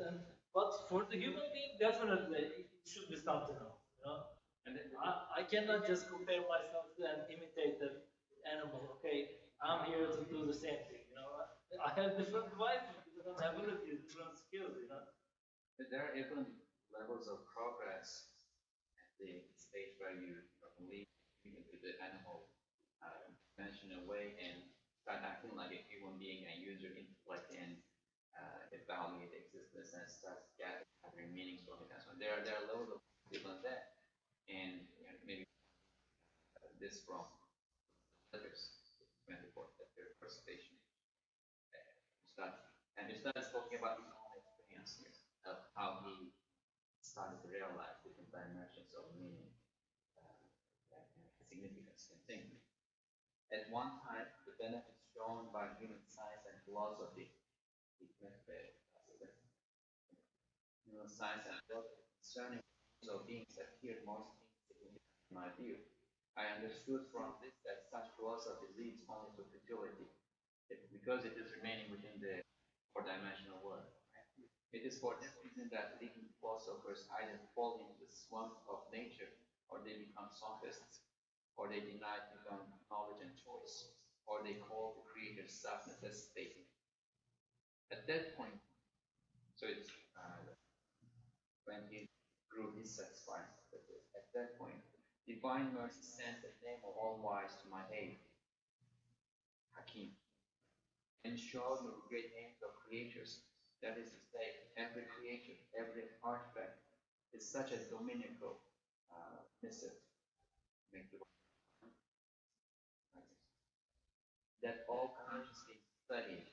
But for the human being, definitely it should be something else. And then I cannot just compare myself and imitate the animal. Okay, I'm here to do the same thing. I have different devices, different abilities, different skills. there are even levels of progress at the stage where you believe into the animal dimension away and start acting like a human being and use your intellect and evaluate existence and start gathering meanings from it and so on. There are levels of even that, and maybe this from others, 24, that their first station. Start, and he starts talking about his own experience here, of how he started to realize different dimensions of meaning, and significance and thinking. At one time, the benefits shown by human science and philosophy, human science and philosophy concerning of beings appeared most insignificant in my view. I understood from this that such philosophy leads only to futility, because it is remaining within the four-dimensional world. It is for this reason that leading philosophers either fall into the swamp of nature, or they become sophists, or they deny divine knowledge and choice, or they call the creator self-necessitating. At that point, so it's when he grew dissatisfied with this. At that point, divine mercy sent the name of All-Wise to my aid, Hakim, and showed me the great names of creatures. That is to say, every creature, every artifact is such a dominical missive that all conscious beings studied.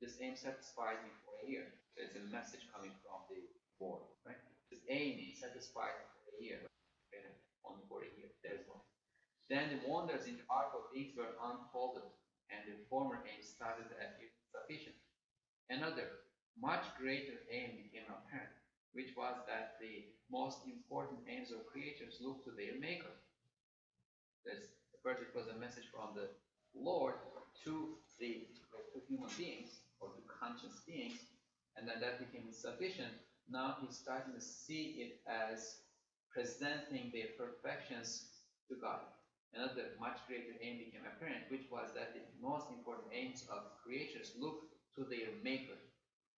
This aim satisfied me for a year. There's a message coming from the board, right? This aim satisfied me for a year. Only for a year. There's one. Then the wonders in the art of beings were unfolded, and the former aim started to appear insufficient. Another, much greater aim became apparent, which was that the most important aims of creatures look to their maker. First, it was a message from the Lord to human beings, or to conscious beings, and then that became insufficient. Now he's starting to see it as presenting their perfections to God. Another much greater aim became apparent, which was that the most important aims of creatures look to their maker.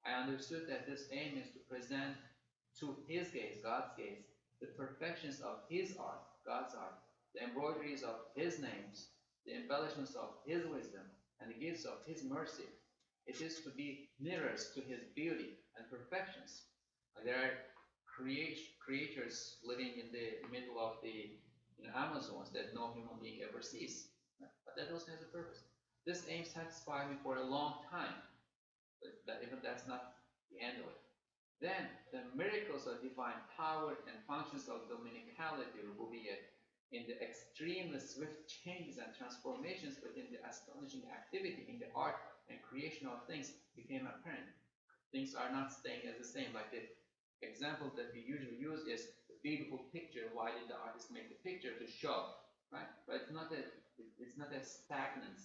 I understood that this aim is to present to his gaze, God's gaze, the perfections of his art, God's art, the embroideries of his names, the embellishments of his wisdom, and the gifts of his mercy. It is to be mirrors to his beauty and perfections. There are creatures living in the middle of the Amazons that no human being ever sees. But that also has a purpose. This aim satisfied me for a long time, but even that's not the end of it. Then the miracles of divine power and functions of dominicality, rububiyat, in the extremely swift changes and transformations within the astonishing activity in the art and creation of things became apparent. Things are not staying as the same. Like the example that we usually use is the beautiful picture. Why did the artist make the picture? To show, right? But it's not a stagnant,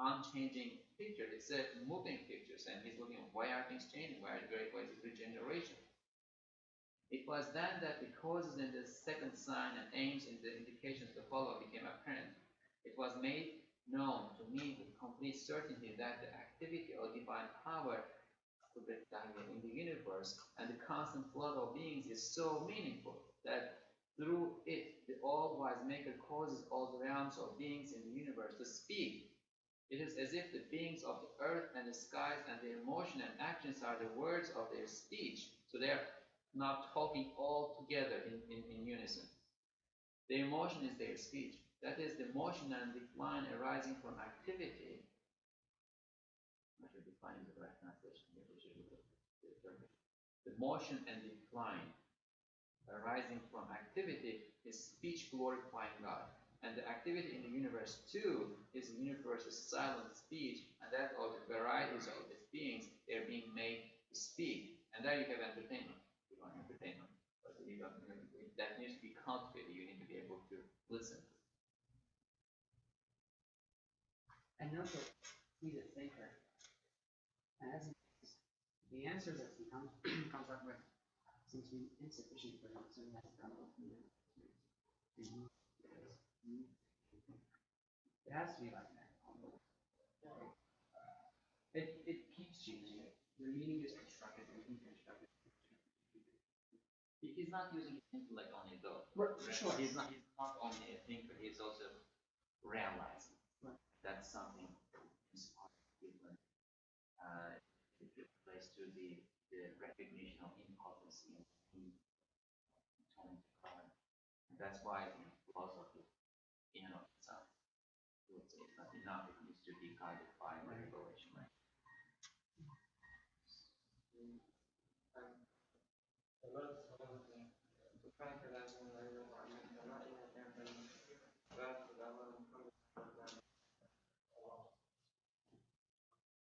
unchanging picture. It's a moving picture, and he's looking at why are things changing? Why is it regeneration? It was then that the causes in the second sign and aims in the indications to follow became apparent. It was made known to me with complete certainty that the activity of divine power in the universe and the constant flow of beings is so meaningful that through it the all-wise maker causes all the realms of beings in the universe to speak. It is as if the beings of the earth and the skies and their motion and actions are the words of their speech. So they are not talking all together in unison. Their motion is their speech. That is, the motion and decline arising from activity. I should define the right translation here, which is the motion and decline arising from activity is speech glorifying God. And the activity in the universe too is the universe's silent speech, and that all the varieties of its beings, they're being made to speak. And there you have entertainment. You want entertainment. But you don't, that needs to be cultivated. You need to be able to listen. And note that he's a thinker. And as the answers that he comes up with seem to be insufficient for him, so he has to come up with new answers. It has to be like that. It keeps changing. Your meaning is constructed and deconstructed. He's not using his intellect only though. Right, sure. He's not only a thinker, he's also realizing. Right. That's something inspiring, different. It relates to the recognition of impotency and turning to God. And that's why in philosophy, in and of itself, it's not enough, it needs to be guided by revelation, right? A lot of the fact that I'm